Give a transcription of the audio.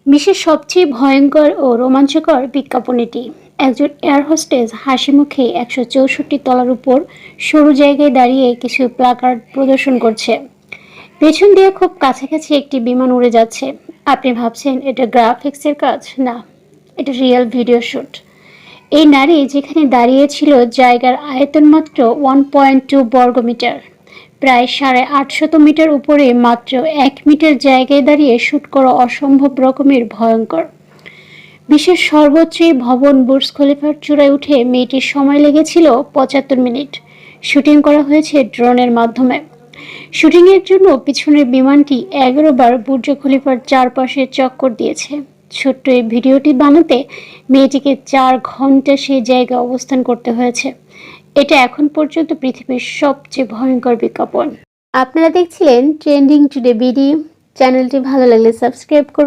বিশ্বের সবচেয়ে ভয়ঙ্কর ও রোমাঞ্চকর বিজ্ঞাপন এটি। একজন এয়ার হোস্টেস হাসি মুখে 164 তলার উপর সরু জায়গায় দাঁড়িয়ে কিছু প্লাকার্ড প্রদর্শন করছে। পেছন দিয়ে খুব কাছাকাছি একটি বিমান উড়ে যাচ্ছে। আপনি ভাবছেন এটা গ্রাফিক্সের কাজ? না, এটা রিয়েল ভিডিও শুট। এই নারী যেখানে দাঁড়িয়েছিল জায়গার আয়তন মাত্র 1.2 বর্গমিটার, প্রায় 850 মিটার উপরে মাত্র 1 মিটার জায়গায় দাঁড়িয়ে শ্যুট করা অসম্ভব রকমের ভয়ঙ্কর। বিশ্বের সর্বোচ্চ এই ভবন বুর্জ খলিফার চূড়ায় উঠে মেয়েটির সময় লেগেছিল 75 মিনিট। শুটিং করা হয়েছে ড্রোনের মাধ্যমে। শুটিংয়ের জন্য পিছনের বিমানটি 11 বার বুর্জ খলিফার চারপাশে চক্কর দিয়েছে। ছোট্ট এই ভিডিওটি বানাতে মেয়েটিকে 4 ঘন্টা সেই জায়গায় অবস্থান করতে হয়েছে। এটা এখন পর্যন্ত পৃথিবীর সবচেয়ে ভয়ঙ্কর বিজ্ঞাপন। আপনারা দেখছিলেন ট্রেন্ডিং টুডে বিডি। চ্যানেলটি ভালো লাগলে সাবস্ক্রাইব করুন।